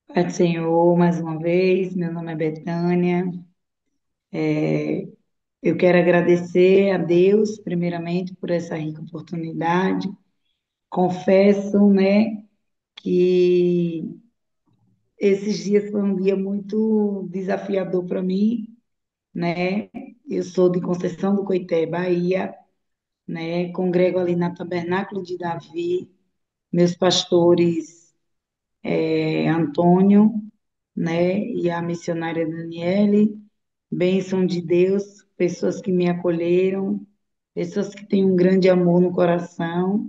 Pai do Senhor, mais uma vez, meu nome é Betânia. Eu quero agradecer a Deus, primeiramente, por essa rica oportunidade. Confesso, né, que esses dias foi um dia muito desafiador para mim, né? Eu sou de Conceição do Coité, Bahia, né? Congrego ali na Tabernáculo de Davi, meus pastores Antônio, né, e a missionária Daniele. Bênção de Deus, pessoas que me acolheram, pessoas que têm um grande amor no coração,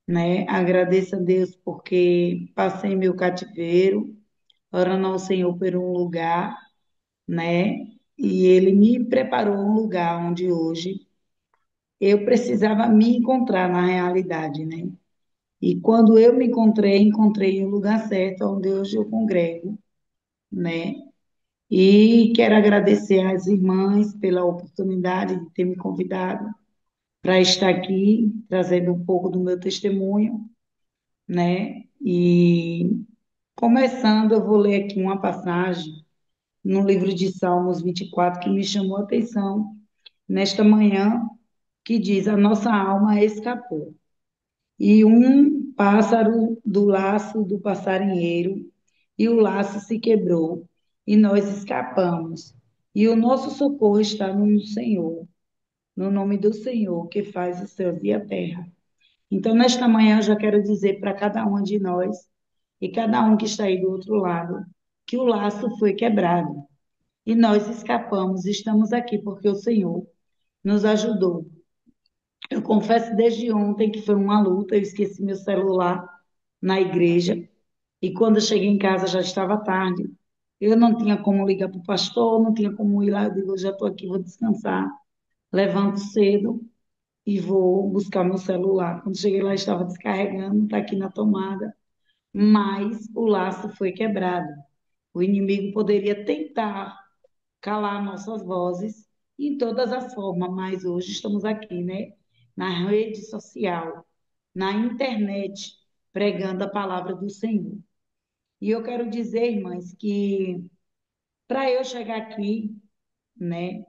né? Agradeço a Deus porque passei meu cativeiro, orando ao Senhor por um lugar, né? E Ele me preparou um lugar onde hoje eu precisava me encontrar na realidade, né? E quando eu me encontrei, encontrei o lugar certo, onde hoje eu congrego, né? E quero agradecer às irmãs pela oportunidade de ter me convidado para estar aqui, trazendo um pouco do meu testemunho, né? E começando, eu vou ler aqui uma passagem no livro de Salmos 24 que me chamou a atenção nesta manhã, que diz: A nossa alma escapou, e um pássaro do laço do passarinheiro, e o laço se quebrou, e nós escapamos. E o nosso socorro está no Senhor, no nome do Senhor, que faz os céus e a terra. Então, nesta manhã, eu já quero dizer para cada um de nós, e cada um que está aí do outro lado, que o laço foi quebrado. E nós escapamos, estamos aqui porque o Senhor nos ajudou. Eu confesso desde ontem que foi uma luta, eu esqueci meu celular na igreja, e quando eu cheguei em casa já estava tarde. Eu não tinha como ligar para o pastor, não tinha como ir lá. Eu digo, eu já estou aqui, vou descansar. Levanto cedo e vou buscar meu celular. Quando cheguei lá, estava descarregando, está aqui na tomada, mas o laço foi quebrado. O inimigo poderia tentar calar nossas vozes em todas as formas, mas hoje estamos aqui, né? Na rede social, na internet, pregando a palavra do Senhor. E eu quero dizer, irmãs, que para eu chegar aqui, né?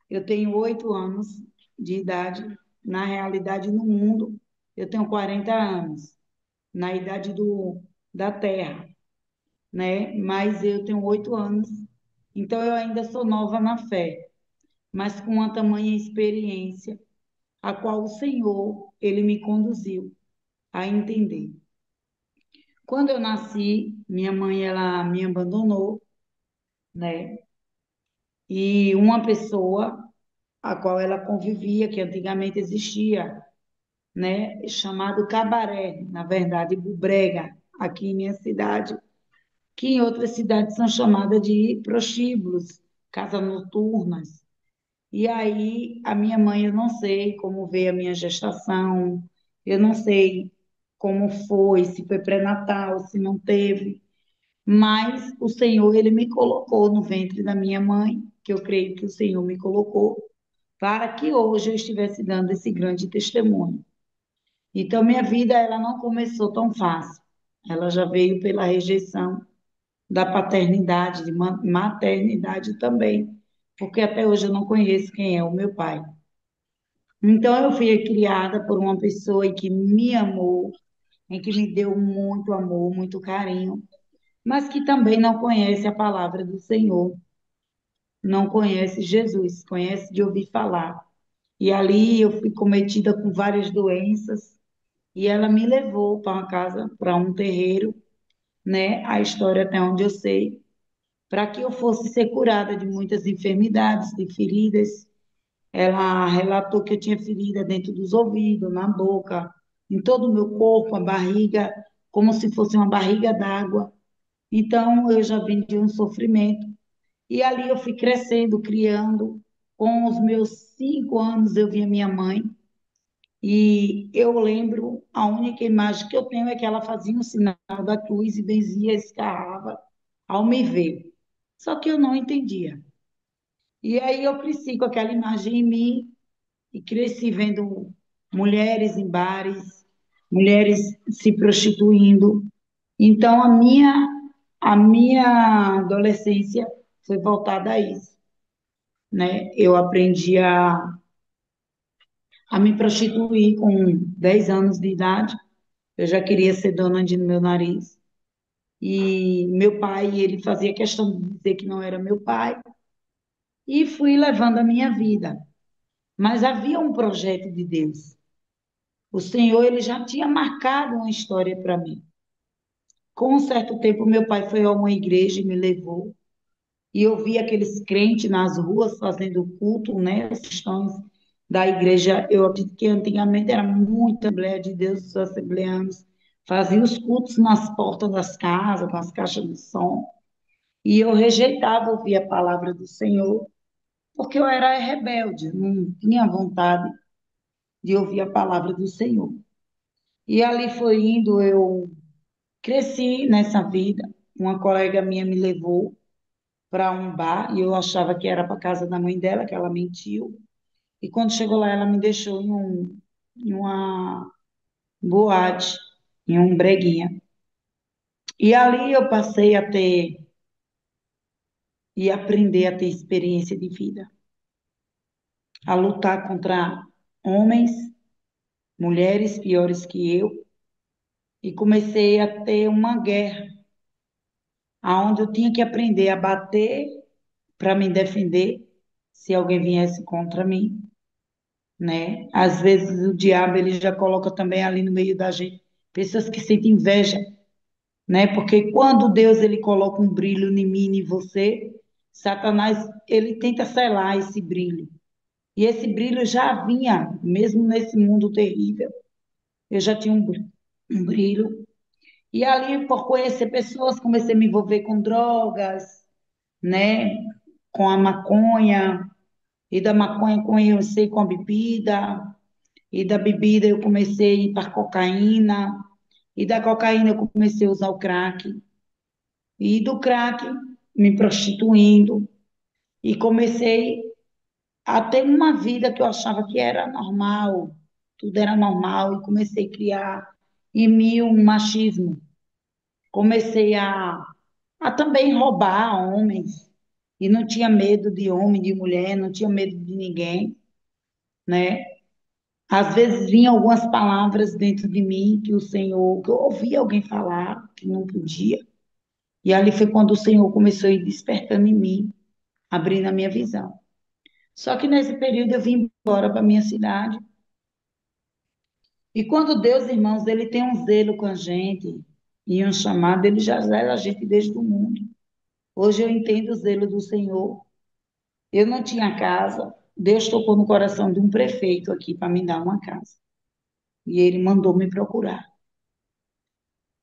Eu tenho 8 anos de idade. Na realidade, no mundo, eu tenho 40 anos, na idade da Terra, né? Mas eu tenho 8 anos, então eu ainda sou nova na fé, mas com uma tamanha experiência, a qual o Senhor, Ele me conduziu a entender. Quando eu nasci, minha mãe, ela me abandonou, né? E uma pessoa a qual ela convivia, que antigamente existia, né, chamado cabaré, na verdade, bubrega, aqui em minha cidade, que em outras cidades são chamadas de prostíbulos, casas noturnas. E aí, a minha mãe, eu não sei como veio a minha gestação, eu não sei como foi, se foi pré-natal, se não teve, mas o Senhor, Ele me colocou no ventre da minha mãe, que eu creio que o Senhor me colocou, para que hoje eu estivesse dando esse grande testemunho. Então, minha vida ela não começou tão fácil. Ela já veio pela rejeição da paternidade, de maternidade também, porque até hoje eu não conheço quem é o meu pai. Então, eu fui criada por uma pessoa em que me amou, em que me deu muito amor, muito carinho, mas que também não conhece a palavra do Senhor, não conhece Jesus, conhece de ouvir falar. E ali eu fui cometida com várias doenças, e ela me levou para uma casa, para um terreiro, né? A história até onde eu sei, para que eu fosse ser curada de muitas enfermidades, de feridas. Ela relatou que eu tinha ferida dentro dos ouvidos, na boca, em todo o meu corpo, a barriga, como se fosse uma barriga d'água. Então eu já vim de um sofrimento. E ali eu fui crescendo, criando. Com os meus 5 anos eu vi a minha mãe. E eu lembro, a única imagem que eu tenho é que ela fazia um sinal da cruz e benzia, escarrava ao me ver. Só que eu não entendia. E aí eu cresci com aquela imagem em mim e cresci vendo mulheres em bares, mulheres se prostituindo. Então a minha A minha adolescência foi voltada a isso, né? Eu aprendi a me prostituir com 10 anos de idade. Eu já queria ser dona de meu nariz. E meu pai, ele fazia questão de dizer que não era meu pai. E fui levando a minha vida. Mas havia um projeto de Deus. O Senhor, ele já tinha marcado uma história para mim. Com um certo tempo, meu pai foi a uma igreja e me levou. E eu vi aqueles crentes nas ruas fazendo culto, né? Os cristãos da igreja. Eu acredito que antigamente era muita Assembleia de Deus, os assembleanos faziam os cultos nas portas das casas, nas caixas de som. E eu rejeitava ouvir a palavra do Senhor, porque eu era rebelde, não tinha vontade de ouvir a palavra do Senhor. E ali foi indo, eu cresci nessa vida. Uma colega minha me levou para um bar e eu achava que era para casa da mãe dela, que ela mentiu. E quando chegou lá, ela me deixou em uma boate, em um breguinha. E ali eu passei a ter e aprender a ter experiência de vida, a lutar contra homens, mulheres piores que eu, e comecei a ter uma guerra, aonde eu tinha que aprender a bater para me defender se alguém viesse contra mim, né? Às vezes o diabo ele já coloca também ali no meio da gente pessoas que sentem inveja, né? Porque quando Deus ele coloca um brilho em mim e em você, Satanás ele tenta selar esse brilho. E esse brilho já vinha, mesmo nesse mundo terrível, eu já tinha um brilho. E ali, por conhecer pessoas, comecei a me envolver com drogas, né? Com a maconha, e da maconha comecei com a bebida, e da bebida eu comecei a ir para a cocaína, e da cocaína eu comecei a usar o crack, e do crack me prostituindo, e comecei a ter uma vida que eu achava que era normal, tudo era normal, e comecei a criar em mim um machismo. Comecei a também roubar homens, e não tinha medo de homem, de mulher, não tinha medo de ninguém, né? Às vezes vinham algumas palavras dentro de mim que o Senhor, que eu ouvia alguém falar que não podia, e ali foi quando o Senhor começou a ir despertando em mim, abrindo a minha visão. Só que nesse período eu vim embora para minha cidade, e quando Deus, irmãos, ele tem um zelo com a gente, e um chamado, ele já zela a gente desde o mundo. Hoje eu entendo o zelo do Senhor. Eu não tinha casa. Deus tocou no coração de um prefeito aqui para me dar uma casa. E ele mandou me procurar.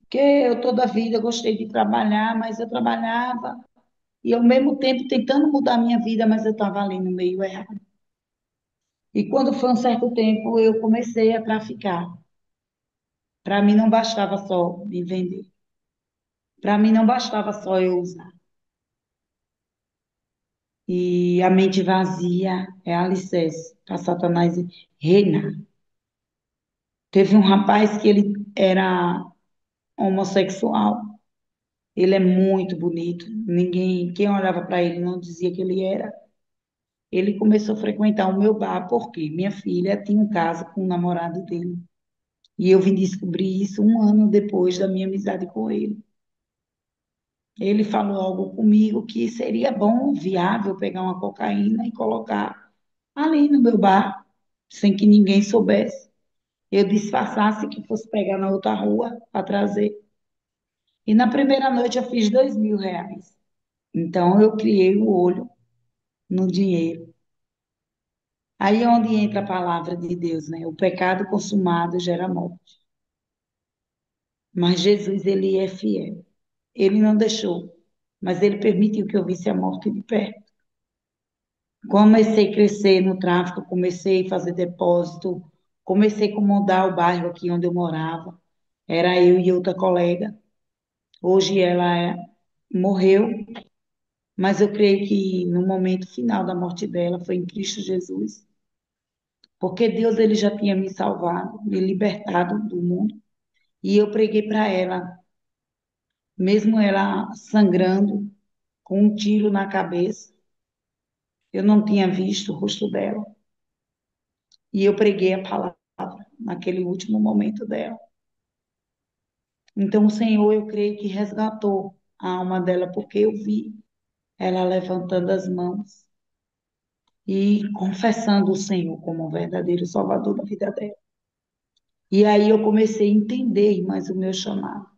Porque eu toda a vida gostei de trabalhar, mas eu trabalhava e ao mesmo tempo tentando mudar a minha vida, mas eu estava ali no meio errado. E quando foi um certo tempo, eu comecei a traficar. Para mim não bastava só me vender. Para mim não bastava só eu usar. E a mente vazia é alicerce para Satanás reinar. Teve um rapaz que ele era homossexual. Ele é muito bonito. Ninguém, quem olhava para ele não dizia que ele era. Ele começou a frequentar o meu bar porque minha filha tinha um caso com o namorado dele. E eu vim descobrir isso um ano depois da minha amizade com ele. Ele falou algo comigo que seria bom, viável, pegar uma cocaína e colocar ali no meu bar, sem que ninguém soubesse. Eu disfarçasse que fosse pegar na outra rua para trazer. E na primeira noite eu fiz R$ 2.000. Então eu criei o olho no dinheiro. Aí é onde entra a palavra de Deus, né? O pecado consumado gera morte. Mas Jesus, ele é fiel. Ele não deixou, mas ele permitiu que eu visse a morte de perto. Comecei a crescer no tráfico, comecei a fazer depósito, comecei a incomodar o bairro aqui onde eu morava. Era eu e outra colega. Hoje morreu, mas eu creio que no momento final da morte dela foi em Cristo Jesus, porque Deus ele já tinha me salvado, me libertado do mundo, e eu preguei para ela mesmo ela sangrando, com um tiro na cabeça. Eu não tinha visto o rosto dela. E eu preguei a palavra naquele último momento dela. Então, o Senhor, eu creio que resgatou a alma dela, porque eu vi ela levantando as mãos e confessando o Senhor como o verdadeiro Salvador da vida dela. E aí eu comecei a entender mais o meu chamado.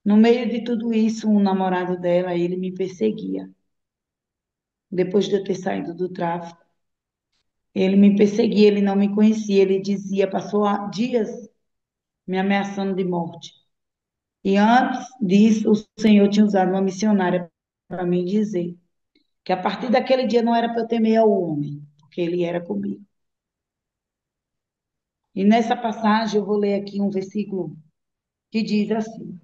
No meio de tudo isso, um namorado dela, ele me perseguia. Depois de eu ter saído do tráfico, ele me perseguia, ele não me conhecia, ele dizia, passou dias me ameaçando de morte. E antes disso, o Senhor tinha usado uma missionária para me dizer que a partir daquele dia não era para eu temer ao homem, porque ele era comigo. E nessa passagem eu vou ler aqui um versículo que diz assim: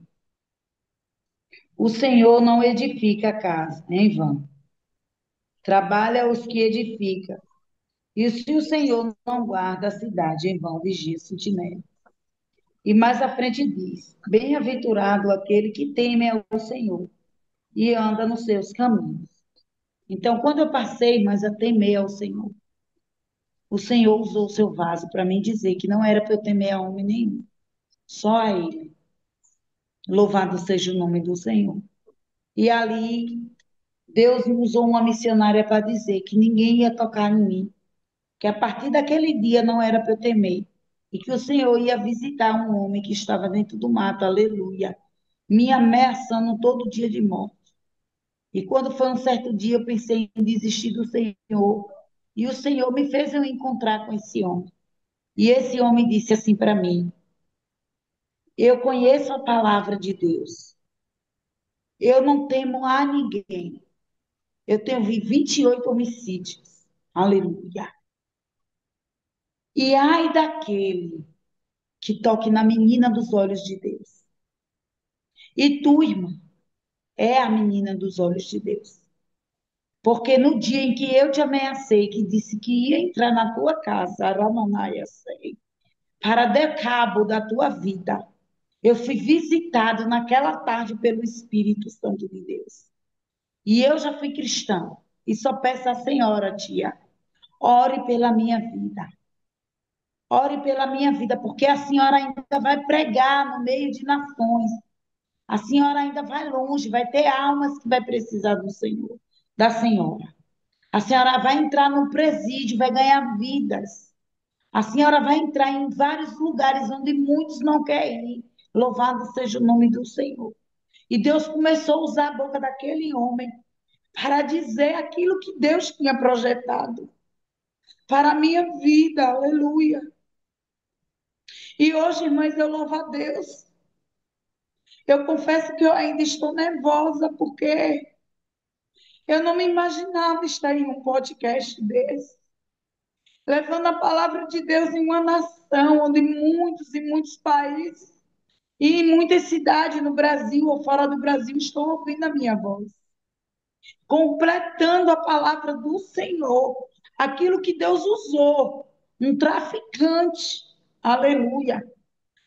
O Senhor não edifica a casa em vão, trabalha os que edificam. E se o Senhor não guarda a cidade, em vão vigia o sentinela. E mais à frente diz: Bem-aventurado aquele que teme ao Senhor e anda nos seus caminhos. Então, quando eu passei mais a temer ao Senhor, o Senhor usou o seu vaso para mim dizer que não era para eu temer a homem nenhum, só a Ele. Louvado seja o nome do Senhor. E ali, Deus usou uma missionária para dizer que ninguém ia tocar em mim, que a partir daquele dia não era para eu temer, e que o Senhor ia visitar um homem que estava dentro do mato, aleluia, me ameaçando todo dia de morte. E quando foi um certo dia, eu pensei em desistir do Senhor, e o Senhor me fez eu encontrar com esse homem. E esse homem disse assim para mim: Eu conheço a palavra de Deus, eu não temo a ninguém. Eu tenho 28 homicídios, aleluia. E ai daquele que toque na menina dos olhos de Deus. E tu, irmã, é a menina dos olhos de Deus. Porque no dia em que eu te ameacei, que disse que ia entrar na tua casa, Aramanaia, sei, para dar cabo da tua vida, eu fui visitado naquela tarde pelo Espírito Santo de Deus. E eu já fui cristã. E só peço à senhora, tia, ore pela minha vida. Ore pela minha vida, porque a senhora ainda vai pregar no meio de nações. A senhora ainda vai longe, vai ter almas que vai precisar do Senhor, da senhora. A senhora vai entrar no presídio, vai ganhar vidas. A senhora vai entrar em vários lugares onde muitos não querem ir. Louvado seja o nome do Senhor. E Deus começou a usar a boca daquele homem para dizer aquilo que Deus tinha projetado para a minha vida. Aleluia. E hoje, irmãs, eu louvo a Deus. Eu confesso que eu ainda estou nervosa porque eu não me imaginava estar em um podcast desse, levando a palavra de Deus em uma nação onde muitos e muitos países e em muitas cidades no Brasil ou fora do Brasil estão ouvindo a minha voz, completando a palavra do Senhor, aquilo que Deus usou, um traficante, aleluia,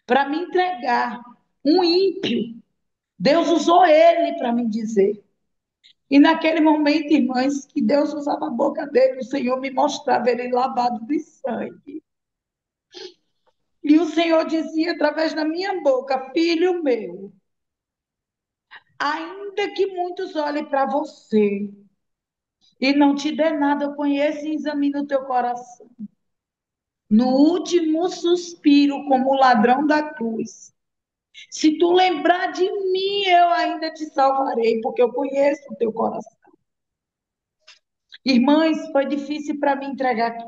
para me entregar, um ímpio. Deus usou ele para me dizer. E naquele momento, irmãs, que Deus usava a boca dele, o Senhor me mostrava ele lavado de sangue. E o Senhor dizia através da minha boca: Filho meu, ainda que muitos olhem para você e não te dê nada, eu conheço e examino o teu coração. No último suspiro, como o ladrão da cruz, se tu lembrar de mim, eu ainda te salvarei, porque eu conheço o teu coração. Irmãs, foi difícil para mim entregar aqui,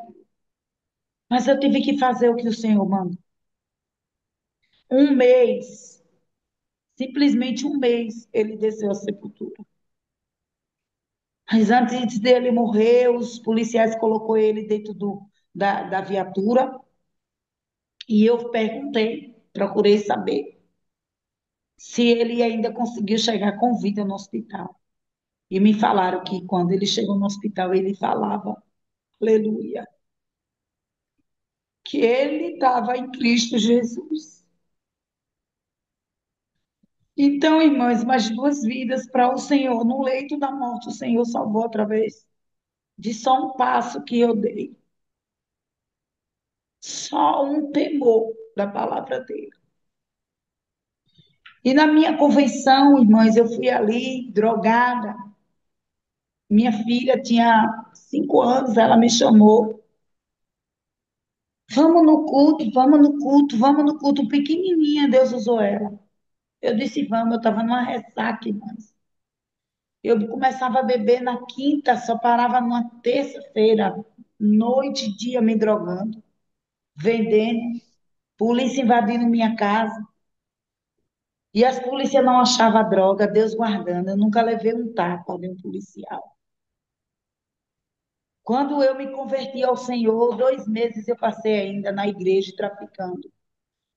mas eu tive que fazer o que o Senhor mandou. Um mês, simplesmente um mês, ele desceu à sepultura. Mas antes dele morrer, os policiais colocou ele dentro da viatura e eu perguntei, procurei saber se ele ainda conseguiu chegar com vida no hospital. E me falaram que quando ele chegou no hospital, ele falava, aleluia, que ele estava em Cristo Jesus. Então, irmãs, mais duas vidas para o Senhor. No leito da morte, o Senhor salvou através de só um passo que eu dei. Só um temor da palavra dele. E na minha convenção, irmãs, eu fui ali, drogada. Minha filha tinha 5 anos, ela me chamou. Vamos no culto, vamos no culto, vamos no culto. Pequenininha, Deus usou ela. Eu disse, vamos, eu estava numa ressaca, irmãs. Eu começava a beber na quinta, só parava numa terça-feira, noite e dia me drogando, vendendo, polícia invadindo minha casa. E as polícias não achavam droga, Deus guardando. Eu nunca levei um tapa de um policial. Quando eu me converti ao Senhor, 2 meses eu passei ainda na igreja traficando.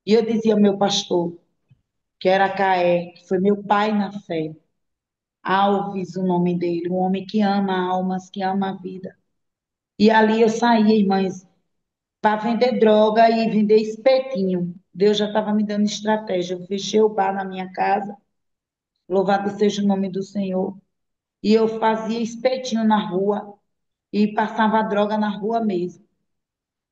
E eu dizia ao meu pastor, que era Caé, que foi meu pai na fé, Alves, o nome dele, um homem que ama almas, que ama a vida. E ali eu saía, irmãs, para vender droga e vender espetinho. Deus já estava me dando estratégia. Eu fechei o bar na minha casa, louvado seja o nome do Senhor. E eu fazia espetinho na rua e passava a droga na rua mesmo.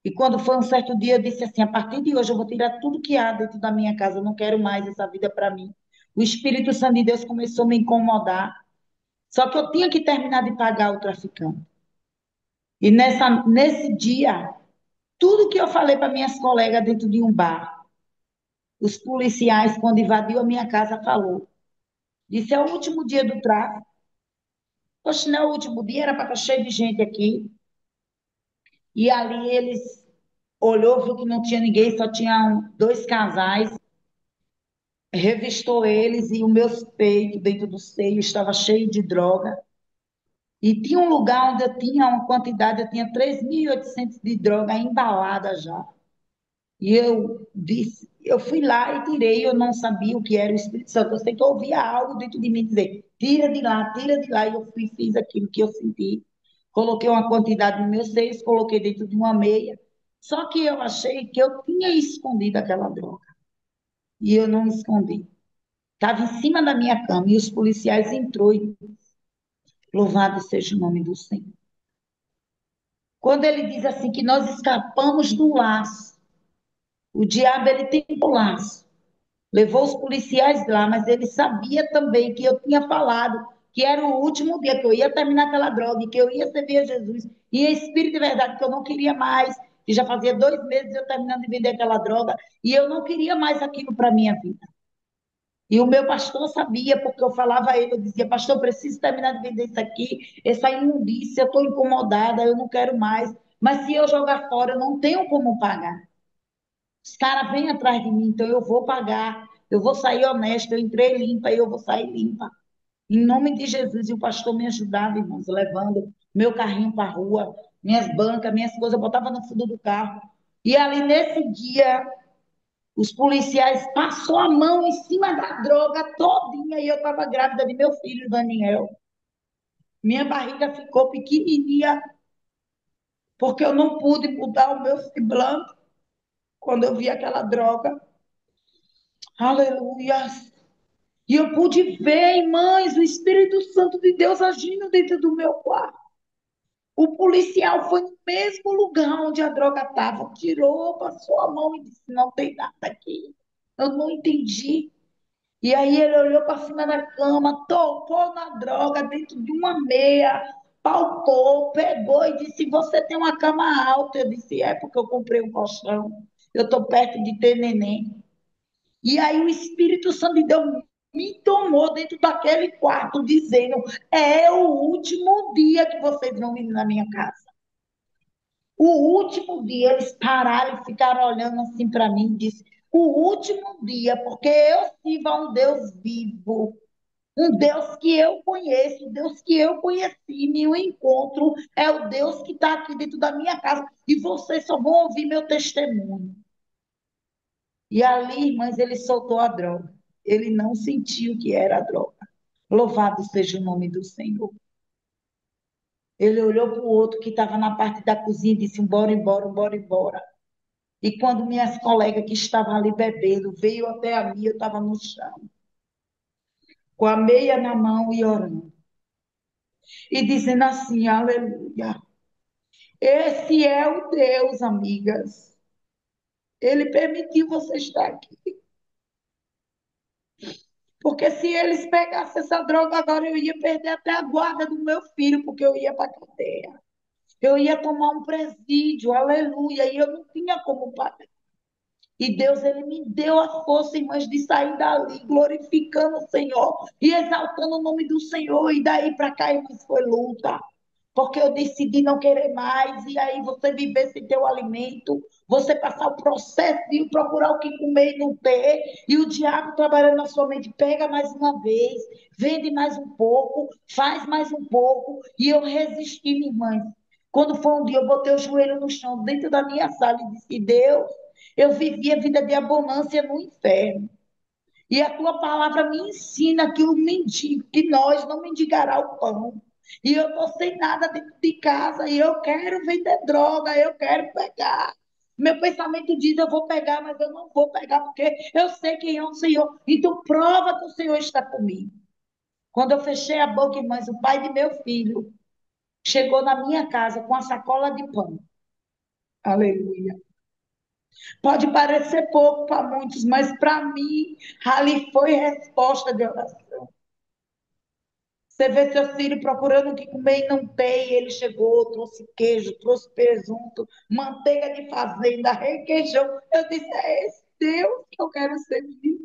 E quando foi um certo dia, eu disse assim: a partir de hoje eu vou tirar tudo que há dentro da minha casa, eu não quero mais essa vida para mim. O Espírito Santo de Deus começou a me incomodar. Só que eu tinha que terminar de pagar o traficante. E nesse dia, tudo que eu falei para minhas colegas dentro de um bar, os policiais, quando invadiu a minha casa, falou. Disse, é o último dia do tráfico. Poxa, não é o último dia, era para estar cheio de gente aqui. E ali eles olhou, viu que não tinha ninguém, só tinham dois casais, revistou eles e o meu peito dentro do seio estava cheio de droga. E tinha um lugar onde eu tinha uma quantidade, eu tinha 3.800 de droga embalada já. E eu disse, eu fui lá e tirei, eu não sabia o que era o Espírito Santo. Eu sei que eu ouvia algo dentro de mim dizer, tira de lá, tira de lá. E eu fui, fiz aquilo que eu senti. Coloquei uma quantidade no meu seio, coloquei dentro de uma meia. Só que eu achei que eu tinha escondido aquela droga. E eu não escondi. Estava em cima da minha cama e os policiais entrou e louvado seja o nome do Senhor. Quando ele diz assim que nós escapamos do laço, o diabo ele tem o laço. Levou os policiais lá, mas ele sabia também que eu tinha falado que era o último dia, que eu ia terminar aquela droga, e que eu ia servir a Jesus. E em espírito de verdade, que eu não queria mais, que já fazia 2 meses eu terminando de vender aquela droga, e eu não queria mais aquilo para a minha vida. E o meu pastor sabia, porque eu falava a ele, eu dizia, pastor, eu preciso terminar de vender isso aqui, essa imundícia, eu estou incomodada, eu não quero mais. Mas se eu jogar fora, eu não tenho como pagar. Os caras vêm atrás de mim, então eu vou pagar, eu vou sair honesta, eu entrei limpa e eu vou sair limpa. Em nome de Jesus, e o pastor me ajudava, irmãos, levando meu carrinho para a rua, minhas bancas, minhas coisas, eu botava no fundo do carro. E ali nesse dia, os policiais passou a mão em cima da droga todinha e eu estava grávida de meu filho, Daniel. Minha barriga ficou pequenininha, porque eu não pude mudar o meu semblante quando eu vi aquela droga. Aleluia. E eu pude ver, irmãs, o Espírito Santo de Deus agindo dentro do meu quarto. O policial foi no mesmo lugar onde a droga estava, tirou, passou a mão e disse: não tem nada aqui. Eu não entendi. E aí ele olhou para cima da cama, tocou na droga dentro de uma meia, palpou, pegou e disse: você tem uma cama alta. Eu disse: é porque eu comprei um colchão. Eu estou perto de ter neném. E aí o Espírito Santo de Deus me tomou dentro daquele quarto, dizendo: é o último dia que vocês vão vir na minha casa. O último dia, eles pararam e ficaram olhando assim para mim e disse: o último dia, porque eu sirvo a um Deus vivo, um Deus que eu conheço, um Deus que eu conheci, meu encontro é o Deus que está aqui dentro da minha casa e vocês só vão ouvir meu testemunho. E ali, irmãs, ele soltou a droga. Ele não sentiu que era a droga. Louvado seja o nome do Senhor. Ele olhou para o outro que estava na parte da cozinha e disse: embora, embora, embora, embora. E quando minhas colegas que estavam ali bebendo veio até a mim, eu estava no chão. com a meia na mão e orando. E dizendo assim, aleluia. Esse é o Deus, amigas. Ele permitiu você estar aqui. Porque se eles pegassem essa droga agora, eu ia perder até a guarda do meu filho, porque eu ia para a cadeia. Eu ia tomar um presídio, aleluia, e eu não tinha como pagar. E Deus, ele me deu a força, irmãs, de sair dali, glorificando o Senhor e exaltando o nome do Senhor. E daí para cá, irmãs, foi luta. Porque eu decidi não querer mais. E aí você viver sem ter o alimento, você passar o processo de procurar o que comer e não ter. E o diabo trabalhando na sua mente, pega mais uma vez, vende mais um pouco, faz mais um pouco. E eu resisti, minha irmã. Quando foi um dia, eu botei o joelho no chão, dentro da minha sala, e disse: Deus, eu vivi a vida de abundância no inferno. E a tua palavra me ensina que o mendigo, que nós não mendigará o pão. E eu estou sem nada dentro de casa, e eu quero vender droga, eu quero pegar. Meu pensamento diz: eu vou pegar, mas eu não vou pegar, porque eu sei quem é o Senhor. Então, prova que o Senhor está comigo. Quando eu fechei a boca, irmãs, o pai de meu filho chegou na minha casa com a sacola de pão. Aleluia. Pode parecer pouco para muitos, mas para mim, ali foi resposta de oração. Você vê seu filho procurando o que comer e não tem, ele chegou, trouxe queijo, trouxe presunto, manteiga de fazenda, requeijão. Eu disse: é esse Deus que eu quero servir.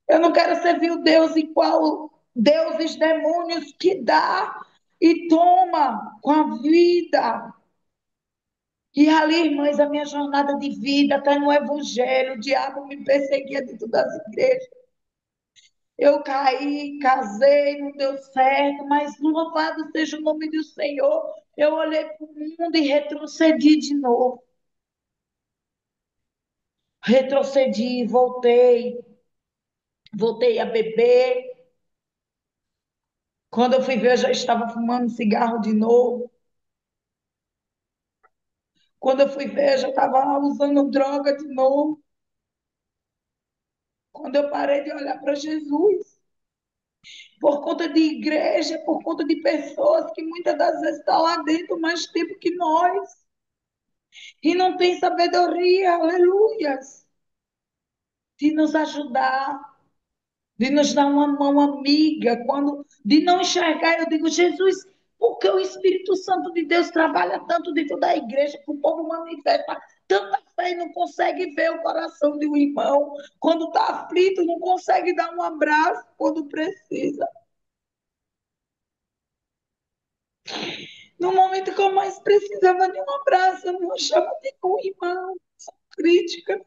Eu não quero servir o Deus igual deuses demônios que dá e toma com a vida. E ali, irmãs, a minha jornada de vida está no Evangelho. O diabo me perseguia dentro das igrejas. Eu caí, casei, não deu certo, mas louvado seja o nome do Senhor. Eu olhei para o mundo e retrocedi de novo. Retrocedi, voltei a beber. Quando eu fui ver, eu já estava fumando cigarro de novo. Quando eu fui ver, eu já estava usando droga de novo. Quando eu parei de olhar para Jesus, por conta de igreja, por conta de pessoas que muitas das vezes estão lá dentro mais tempo que nós e não tem sabedoria, aleluias, de nos ajudar, de nos dar uma mão amiga, quando de não enxergar, eu digo: Jesus, por que o Espírito Santo de Deus trabalha tanto dentro da igreja, que o povo manifesta tanta fé e não consegue ver o coração de um irmão, quando está aflito, não consegue dar um abraço quando precisa. No momento que eu mais precisava de um abraço, eu não achava nenhum irmão, só crítica.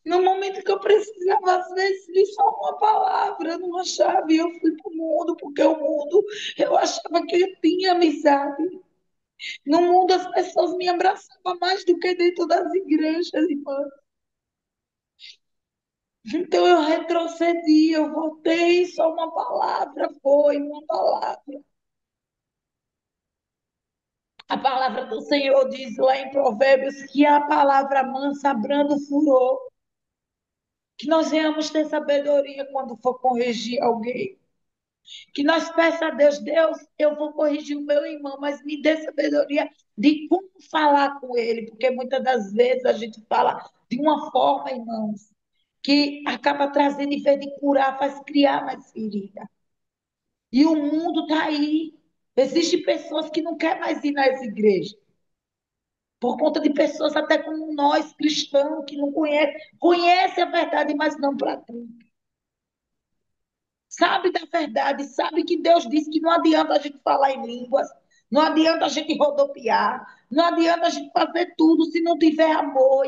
No momento que eu precisava, às vezes, de só uma palavra, eu não achava, e eu fui para o mundo, porque o mundo, eu achava que eu tinha amizade. No mundo, as pessoas me abraçavam mais do que dentro das igrejas, irmã. Então, eu retrocedi, eu voltei, só uma palavra foi, uma palavra. A palavra do Senhor diz lá em Provérbios que a palavra mansa abranda o furor. Que nós venhamos ter sabedoria quando for corrigir alguém. Que nós peça a Deus: Deus, eu vou corrigir o meu irmão, mas me dê sabedoria de como falar com ele, porque muitas das vezes a gente fala de uma forma, irmãos, que acaba trazendo, em vez de curar, faz criar mais ferida. E o mundo está aí. Existem pessoas que não querem mais ir nas igrejas, por conta de pessoas até como nós, cristãos, que não conhecem a verdade, mas não praticam. Sabe da verdade, sabe que Deus disse que não adianta a gente falar em línguas, não adianta a gente rodopiar, não adianta a gente fazer tudo se não tiver amor.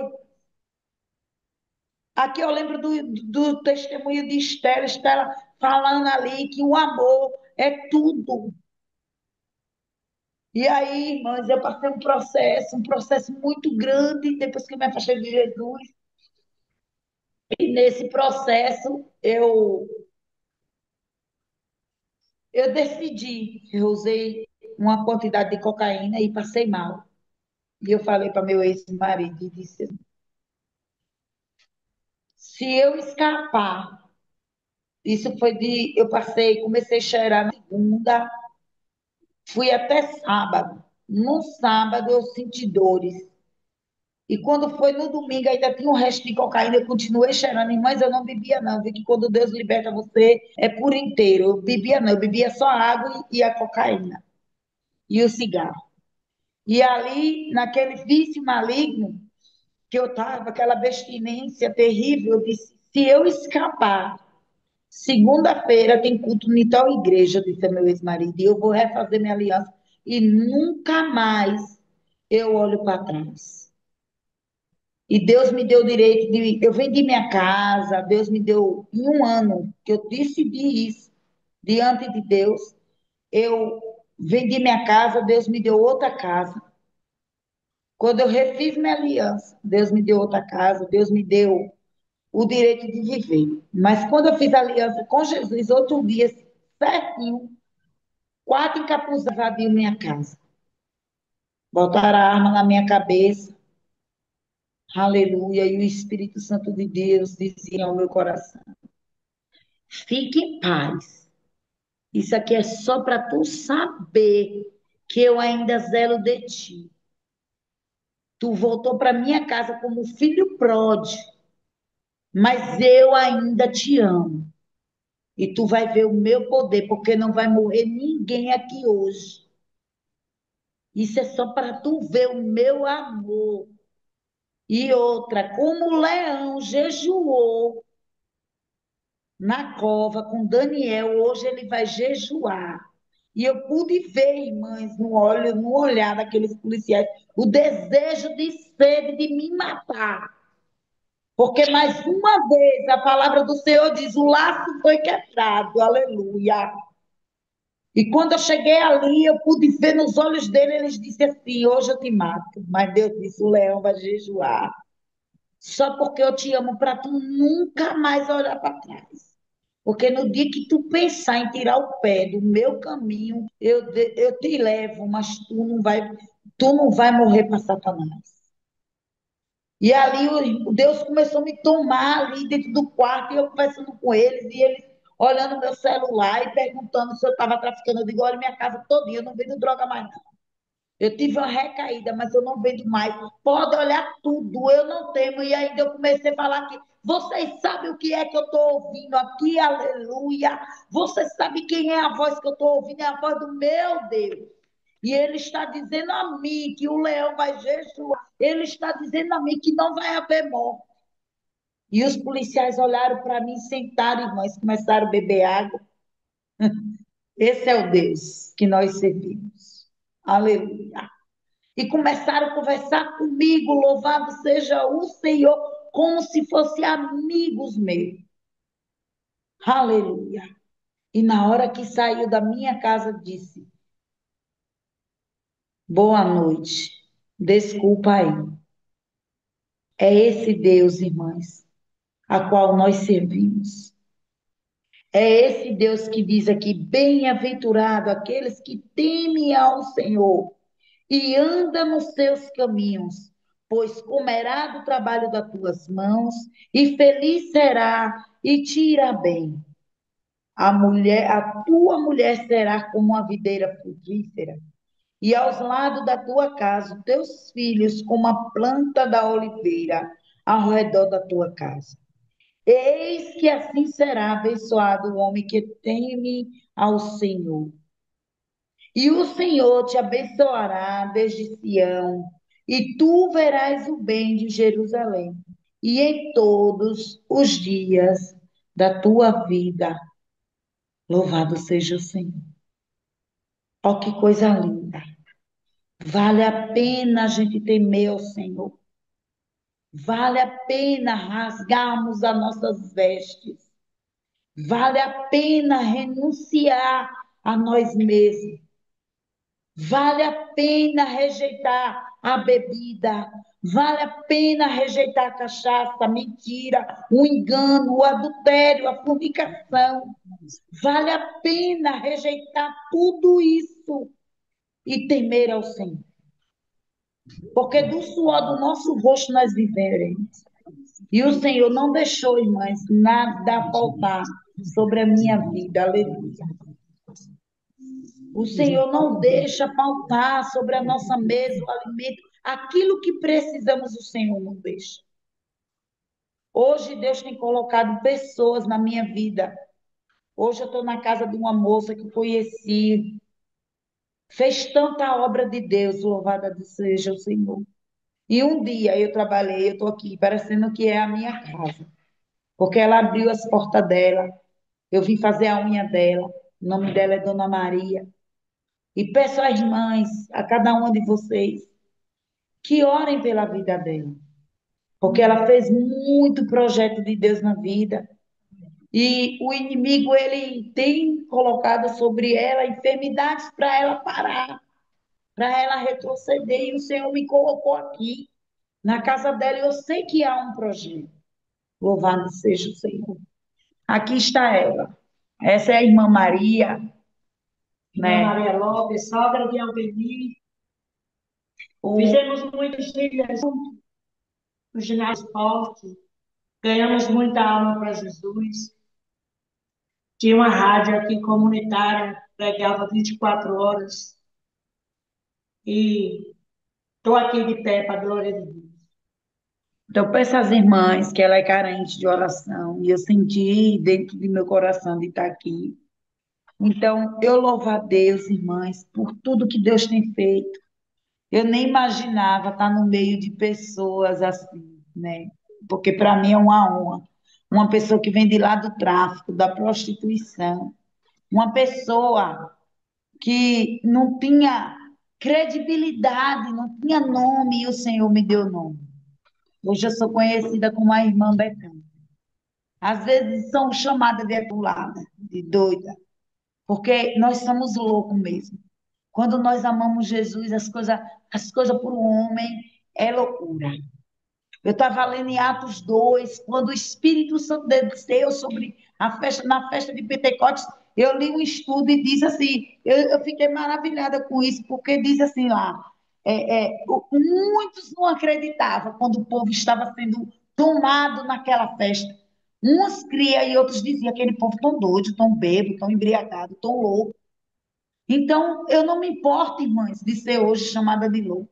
Aqui eu lembro do testemunho de Estela, Estela falando ali que o amor é tudo. E aí, irmãs, eu passei um processo muito grande depois que eu me afastei de Jesus. E nesse processo eu decidi, eu usei uma quantidade de cocaína e passei mal. E eu falei para meu ex-marido e disse: Se eu escapar, isso foi eu passei, comecei a cheirar na segunda, fui até sábado. No sábado eu senti dores. E quando foi no domingo, ainda tinha um resto de cocaína, eu continuei cheirando, mas eu não bebia, não. Vi que quando Deus liberta você, é por inteiro. Eu bebia, não, eu bebia só água e a cocaína, e o cigarro. E ali, naquele vício maligno, que eu estava, aquela abstinência terrível, eu disse: se eu escapar, segunda-feira tem culto em tal igreja, disse meu ex-marido, e eu vou refazer minha aliança, e nunca mais eu olho para trás. E Deus me deu o direito de. Eu vendi minha casa, Deus me deu, em um ano que eu decidi isso, diante de Deus, eu vendi minha casa, Deus me deu outra casa. Quando eu refiz minha aliança, Deus me deu outra casa, Deus me deu o direito de viver. Mas quando eu fiz a aliança com Jesus, outro dia, certinho, quatro encapuzados invadiram minha casa. Botaram a arma na minha cabeça, aleluia, e o Espírito Santo de Deus dizia ao meu coração: fique em paz. Isso aqui é só para tu saber que eu ainda zelo de ti. Tu voltou para minha casa como filho pródigo, mas eu ainda te amo. E tu vai ver o meu poder, porque não vai morrer ninguém aqui hoje. Isso é só para tu ver o meu amor. E outra, como o leão jejuou na cova com Daniel, hoje ele vai jejuar. E eu pude ver, irmãs, no olhar daqueles policiais, o desejo de sede de me matar. Porque mais uma vez a palavra do Senhor diz: o laço foi quebrado, aleluia. E quando eu cheguei ali, eu pude ver nos olhos dele, eles disseram assim: hoje eu te mato. Mas Deus disse: o leão vai jejuar. Só porque eu te amo, para tu nunca mais olhar para trás. Porque no dia que tu pensar em tirar o pé do meu caminho, eu te levo, mas tu não vai morrer para Satanás. E ali Deus começou a me tomar ali dentro do quarto, e eu conversando com eles, e eles olhando meu celular e perguntando se eu estava traficando. Eu digo: olha, minha casa todinha, eu não vendo droga mais não. Eu tive uma recaída, mas eu não vendo mais. Pode olhar tudo, eu não temo. E ainda eu comecei a falar aqui: vocês sabem o que é que eu estou ouvindo aqui? Aleluia! Vocês sabem quem é a voz que eu estou ouvindo? É a voz do meu Deus. E ele está dizendo a mim que o leão vai jejuar. Ele está dizendo a mim que não vai haver morte. E os policiais olharam para mim, sentaram, irmãos, começaram a beber água. Esse é o Deus que nós servimos. Aleluia. E começaram a conversar comigo, louvado seja o Senhor, como se fossem amigos meus. Aleluia. E na hora que saiu da minha casa, disse: boa noite, desculpa aí. É esse Deus, irmãs, a qual nós servimos. É esse Deus que diz aqui: bem-aventurado aqueles que temem ao Senhor e andam nos seus caminhos, pois comerá do trabalho das tuas mãos, e feliz será e te irá bem. A tua mulher será como uma videira frutífera, e aos lados da tua casa, teus filhos como a planta da oliveira ao redor da tua casa. Eis que assim será abençoado o homem que teme ao Senhor. E o Senhor te abençoará desde Sião, e tu verás o bem de Jerusalém, e em todos os dias da tua vida. Louvado seja o Senhor. Ó, que coisa linda. Vale a pena a gente temer ao Senhor. Vale a pena rasgarmos as nossas vestes. Vale a pena renunciar a nós mesmos. Vale a pena rejeitar a bebida. Vale a pena rejeitar a cachaça, a mentira, o engano, o adultério, a fornicação. Vale a pena rejeitar tudo isso e temer ao Senhor. Porque do suor do nosso rosto nós viveremos. E o Senhor não deixou, irmãs, nada faltar sobre a minha vida. Aleluia. O Senhor não deixa faltar sobre a nossa mesa o alimento. Aquilo que precisamos, o Senhor não deixa. Hoje Deus tem colocado pessoas na minha vida. Hoje eu estou na casa de uma moça que eu conheci. Fez tanta obra de Deus, louvada seja o Senhor. E um dia eu trabalhei, eu estou aqui, parecendo que é a minha casa. Porque ela abriu as portas dela. Eu vim fazer a unha dela. O nome dela é Dona Maria. E peço às mães, a cada uma de vocês, que orem pela vida dela. Porque ela fez muito projeto de Deus na vida. E o inimigo, ele tem colocado sobre ela enfermidades para ela parar, para ela retroceder. E o Senhor me colocou aqui, na casa dela, e eu sei que há um projeto. Louvado seja o Senhor. Aqui está ela. Essa é a irmã Maria, né? Maria Lopes, sogra de Albeni. Fizemos muitos trilhas no ginásio esporte, ganhamos muita alma para Jesus. Tinha uma rádio aqui comunitária, pregava 24 horas. E estou aqui de pé para a glória de Deus. Então, peço às irmãs que ela é carente de oração, e eu senti dentro de meu coração de estar aqui. Então, eu louvo a Deus, irmãs, por tudo que Deus tem feito. Eu nem imaginava estar no meio de pessoas assim, né? Porque para mim é uma honra. Uma pessoa que vem de lá do tráfico, da prostituição, uma pessoa que não tinha credibilidade, não tinha nome, e o Senhor me deu nome. Hoje eu sou conhecida como a irmã Betânia. Às vezes são chamadas de atulada, de doida, porque nós somos loucos mesmo. Quando nós amamos Jesus, as coisas para o homem é loucura. Eu estava lendo em Atos 2, quando o Espírito Santo desceu sobre a festa, na festa de Pentecostes, eu li um estudo e diz assim, eu fiquei maravilhada com isso, porque diz assim lá, muitos não acreditavam quando o povo estava sendo tomado naquela festa. Uns cria e outros diziam, aquele povo tão doido, tão bêbado, tão embriagado, tão louco. Então, eu não me importo, irmãs, de ser hoje chamada de louca.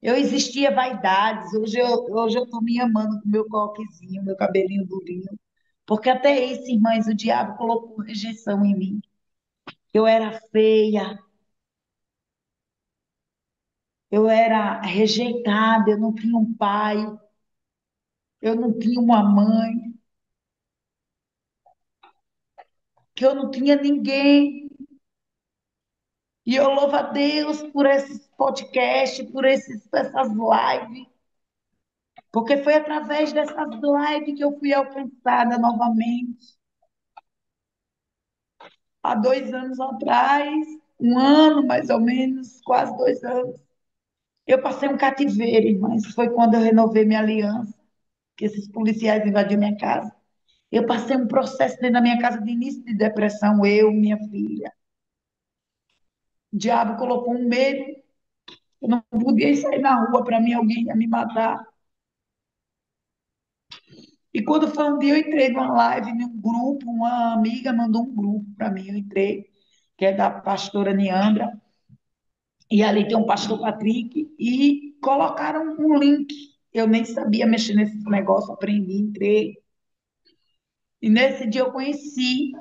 Eu existia vaidades, hoje eu estou me amando com meu coquezinho, meu cabelinho durinho. Porque até isso, irmãs, o diabo colocou rejeição em mim. Eu era feia, eu era rejeitada, eu não tinha um pai, eu não tinha uma mãe, que eu não tinha ninguém. E eu louvo a Deus por esses podcasts, por essas lives, porque foi através dessas lives que eu fui alcançada novamente. Há 2 anos atrás, um ano mais ou menos, quase 2 anos, eu passei um cativeiro, irmãs. Foi quando eu renovei minha aliança, que esses policiais invadiram minha casa. Eu passei um processo dentro da minha casa de início de depressão, eu, minha filha. O diabo colocou um medo, eu não podia sair na rua, para mim alguém ia me matar. E quando foi um dia, eu entrei numa live, num grupo, uma amiga mandou um grupo para mim, eu entrei, que é da pastora Niandra, e ali tem um pastor Patrick, e colocaram um link. Eu nem sabia mexer nesse negócio, aprendi, entrei. E nesse dia eu conheci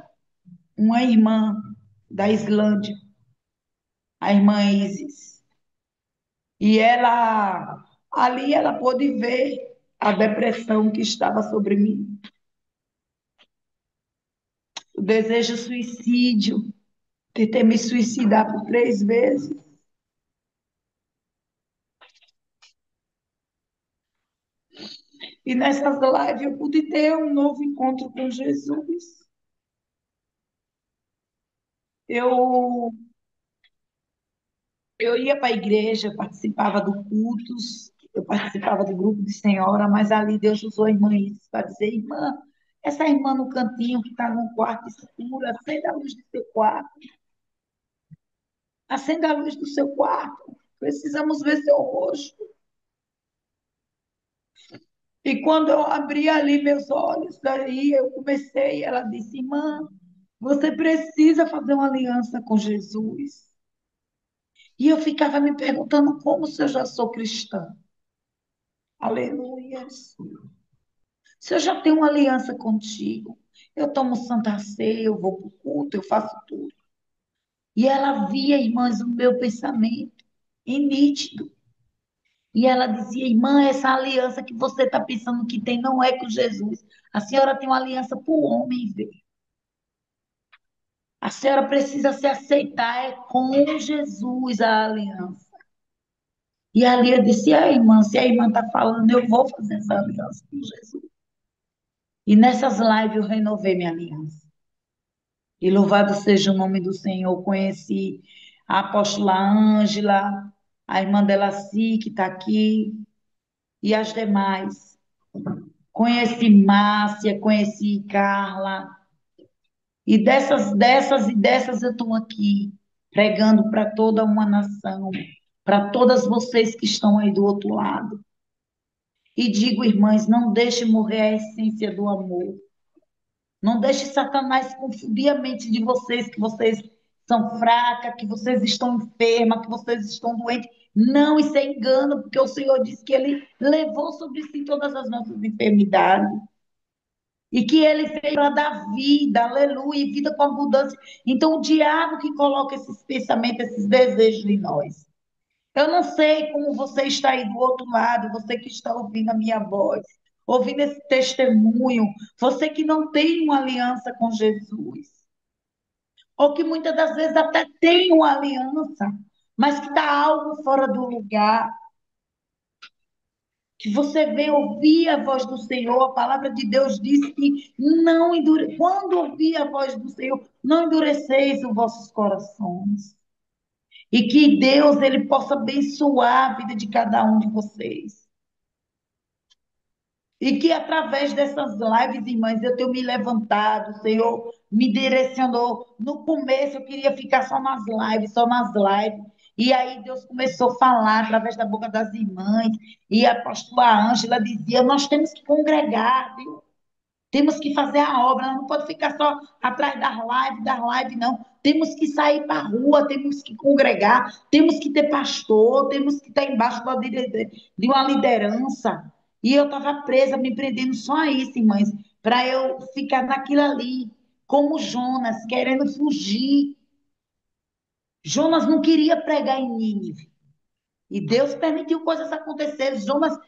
uma irmã da Islândia, a irmã Isis. E ali ela pôde ver a depressão que estava sobre mim, o desejo suicídio, tentei me suicidar por 3 vezes. E nessas lives eu pude ter um novo encontro com Jesus. Eu Eu ia para a igreja, participava do cultos, eu participava do grupo de senhora, mas ali Deus usou a irmã Isis para dizer, irmã, essa irmã no cantinho que está no quarto escuro, acenda a luz do seu quarto, acenda a luz do seu quarto, precisamos ver seu rosto. E quando eu abri ali meus olhos, daí eu comecei, ela disse, irmã, você precisa fazer uma aliança com Jesus. E eu ficava me perguntando como se eu já sou cristã. Aleluia. Se eu já tenho uma aliança contigo, eu tomo Santa Ceia, eu vou para o culto, eu faço tudo. E ela via, irmãs, o meu pensamento, e nítido. E ela dizia, irmã, essa aliança que você está pensando que tem não é com Jesus. A senhora tem uma aliança para o homem ver. A senhora precisa se aceitar, é com Jesus a aliança. E ali eu disse, irmã, se a irmã está falando, eu vou fazer essa aliança com Jesus. E nessas lives eu renovei minha aliança. E louvado seja o nome do Senhor. Conheci a apóstola Ângela, a irmã Delaci, que está aqui, e as demais. Conheci Márcia, conheci Carla. E dessas eu estou aqui, pregando para toda uma nação, para todas vocês que estão aí do outro lado. E digo, irmãs, não deixe morrer a essência do amor. Não deixe Satanás confundir a mente de vocês, que vocês são fracas, que vocês estão enfermas, que vocês estão doentes. Não, isso é engano, porque o Senhor disse que Ele levou sobre si todas as nossas enfermidades. E que Ele veio para dar vida, aleluia, e vida com abundância. Então, o diabo que coloca esses pensamentos, esses desejos em nós. Eu não sei como você está aí do outro lado, você que está ouvindo a minha voz, ouvindo esse testemunho, você que não tem uma aliança com Jesus, ou que muitas das vezes até tem uma aliança, mas que está algo fora do lugar, que você vem ouvir a voz do Senhor, a palavra de Deus diz que não quando ouvir a voz do Senhor, não endureceis os vossos corações. E que Deus ele possa abençoar a vida de cada um de vocês. E que através dessas lives, irmãs, eu tenho me levantado, o Senhor me direcionou. No começo eu queria ficar só nas lives, só nas lives. E aí Deus começou a falar através da boca das irmãs. E a pastora Ângela dizia: nós temos que congregar, viu? Temos que fazer a obra, não pode ficar só atrás das lives, não. Temos que sair para a rua, temos que congregar, temos que ter pastor, temos que estar embaixo de uma liderança. E eu estava presa, me prendendo só a isso, irmãs, para eu ficar naquilo ali, como Jonas, querendo fugir. Jonas não queria pregar em Nínive. E Deus permitiu coisas acontecerem. Jonas,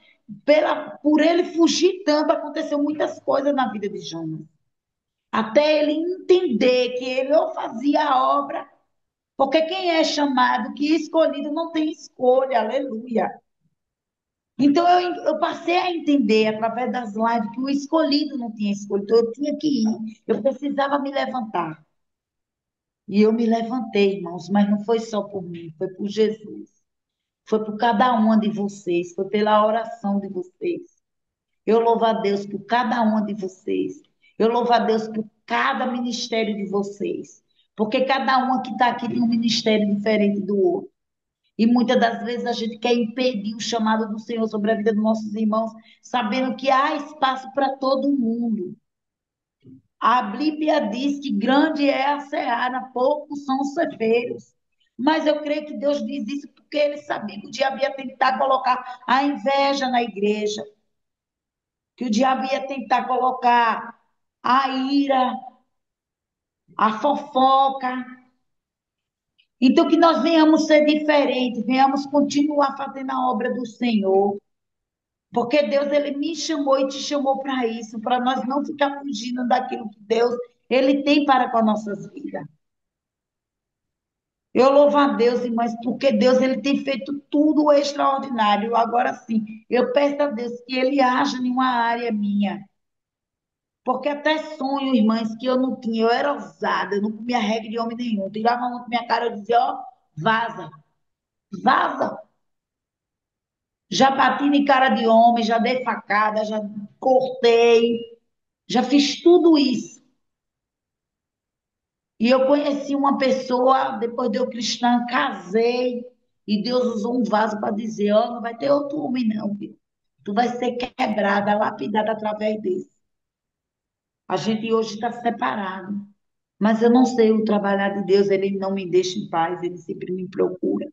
por ele fugir tanto, aconteceu muitas coisas na vida de Jonas até ele entender que ele ou fazia a obra, porque quem é chamado, que é escolhido, não tem escolha, aleluia. Então eu passei a entender através das lives que o escolhido não tinha escolha, então eu tinha que ir, eu precisava me levantar. E eu me levantei, irmãos, mas não foi só por mim, foi por Jesus. Foi por cada uma de vocês, foi pela oração de vocês. Eu louvo a Deus por cada uma de vocês. Eu louvo a Deus por cada ministério de vocês. Porque cada uma que está aqui tem um ministério diferente do outro. E muitas das vezes a gente quer impedir o chamado do Senhor sobre a vida dos nossos irmãos, sabendo que há espaço para todo mundo. A Bíblia diz que grande é a seara, poucos são os ceifeiros. Mas eu creio que Deus diz isso porque ele sabia que o diabo ia tentar colocar a inveja na igreja, que o diabo ia tentar colocar a ira, a fofoca. Então, que nós venhamos ser diferentes, venhamos continuar fazendo a obra do Senhor. Porque Deus, ele me chamou e te chamou para isso, para nós não ficar fugindo daquilo que Deus, ele tem para com as nossas vidas. Eu louvo a Deus, irmãs, porque Deus, ele tem feito tudo extraordinário. Agora sim, eu peço a Deus que ele haja em uma área minha. Porque até sonho, irmãs, que eu não tinha, eu era ousada, eu não comia regra de homem nenhum. Tirava a mão da minha cara e dizia, ó, vaza, vaza. Já bati em cara de homem, já dei facada, já cortei, já fiz tudo isso. E eu conheci uma pessoa, depois de eu cristã, casei, e Deus usou um vaso para dizer, ó, não vai ter outro homem não, viu? Tu vai ser quebrada, lapidada através disso. A gente hoje está separado. Mas eu não sei o trabalhar de Deus, ele não me deixa em paz, ele sempre me procura.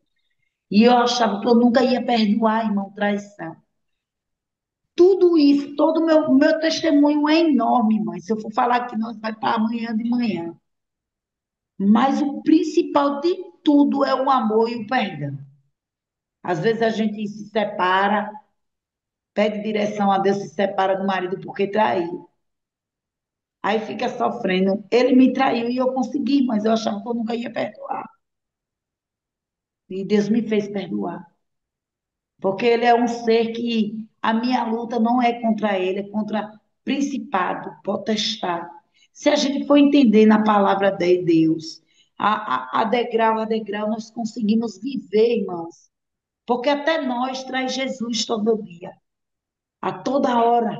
E eu achava que eu nunca ia perdoar, irmão, traição. Tudo isso, todo o meu testemunho é enorme, mãe. Se eu for falar que nós vai para amanhã de manhã. Mas o principal de tudo é o amor e o perdão. Às vezes a gente se separa, pede direção a Deus, se separa do marido porque traiu. Aí fica sofrendo. Ele me traiu e eu consegui, mas eu achava que eu nunca ia perdoar. E Deus me fez perdoar. Porque ele é um ser que a minha luta não é contra ele, é contra principado, potestade. Se a gente for entender na palavra de Deus, a degrau, nós conseguimos viver, irmãos. Porque até nós traz Jesus todo dia, a toda hora.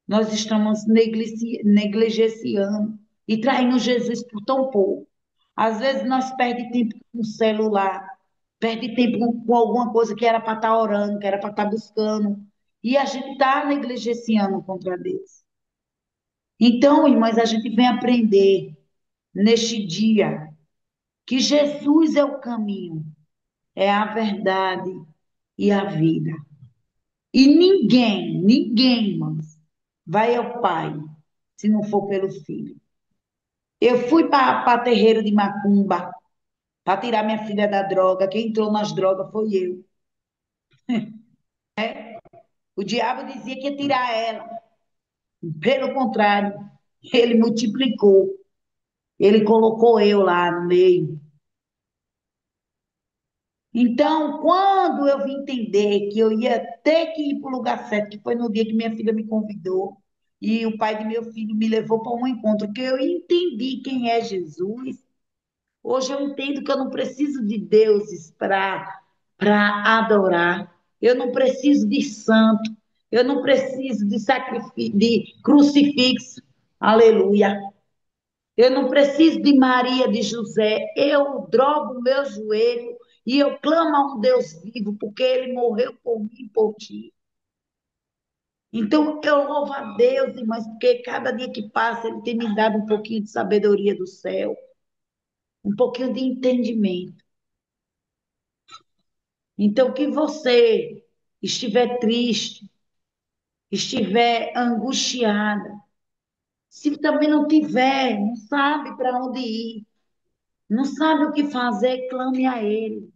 Nós estamos negligenciando e traindo Jesus por tão pouco. Às vezes nós perdemos tempo com o celular, perde tempo com alguma coisa que era para estar orando, que era para estar buscando. E a gente está negligenciando contra Deus. Então, irmãs, a gente vem aprender neste dia que Jesus é o caminho, é a verdade e a vida. E ninguém, irmãs, vai ao Pai se não for pelo Filho. Eu fui para terreiro de macumba para tirar minha filha da droga. Quem entrou nas drogas foi eu. O diabo dizia que ia tirar ela. Pelo contrário, ele multiplicou. Ele colocou eu lá no meio. Então, quando eu vim entender que eu ia ter que ir para o lugar certo, que foi no dia que minha filha me convidou, e o pai de meu filho me levou para um encontro, que eu entendi quem é Jesus. Hoje eu entendo que eu não preciso de deuses para adorar. Eu não preciso de santo. Eu não preciso de sacrifício, de crucifixo. Aleluia. Eu não preciso de Maria, de José. Eu dobro o meu joelho e eu clamo a um Deus vivo, porque ele morreu por mim e por ti. Então eu louvo a Deus, irmãs, porque cada dia que passa ele tem me dado um pouquinho de sabedoria do céu, um pouquinho de entendimento. Então, que você estiver triste, estiver angustiada, se também não tiver, não sabe para onde ir, não sabe o que fazer, clame a Ele.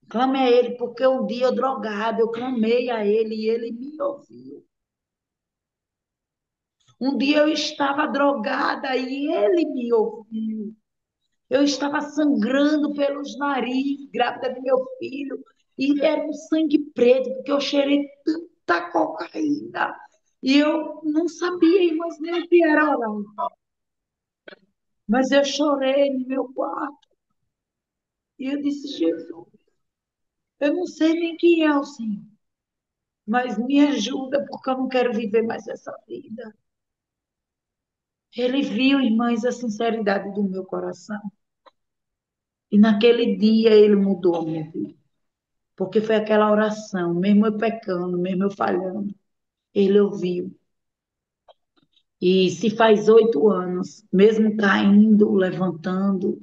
Clame a Ele, porque um dia eu drogada, eu clamei a Ele e Ele me ouviu. Um dia eu estava drogada e Ele me ouviu. Eu estava sangrando pelos narizes, grávida de meu filho, e era um sangue preto, porque eu cheirei tanta cocaína. E eu não sabia, irmãs, nem o que era orar. Mas eu chorei no meu quarto. E eu disse, Jesus, eu não sei nem quem é o Senhor, mas me ajuda, porque eu não quero viver mais essa vida. Ele viu, irmãs, a sinceridade do meu coração. E naquele dia ele mudou a minha vida. Porque foi aquela oração, mesmo eu pecando, mesmo eu falhando, ele ouviu. E se faz 8 anos, mesmo caindo, levantando,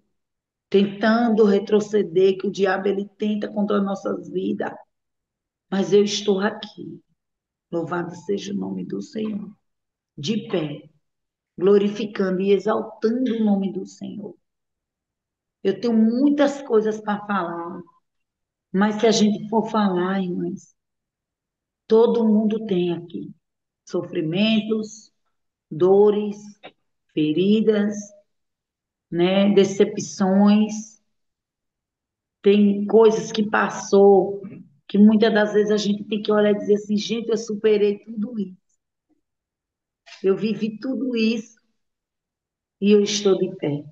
tentando retroceder, que o diabo ele tenta contra nossas vidas, mas eu estou aqui. Louvado seja o nome do Senhor. De pé, glorificando e exaltando o nome do Senhor. Eu tenho muitas coisas para falar, mas se a gente for falar, irmãs, todo mundo tem aqui sofrimentos, dores, feridas, né, decepções, tem coisas que passou que muitas das vezes a gente tem que olhar e dizer assim, gente, eu superei tudo isso, eu vivi tudo isso e eu estou de pé.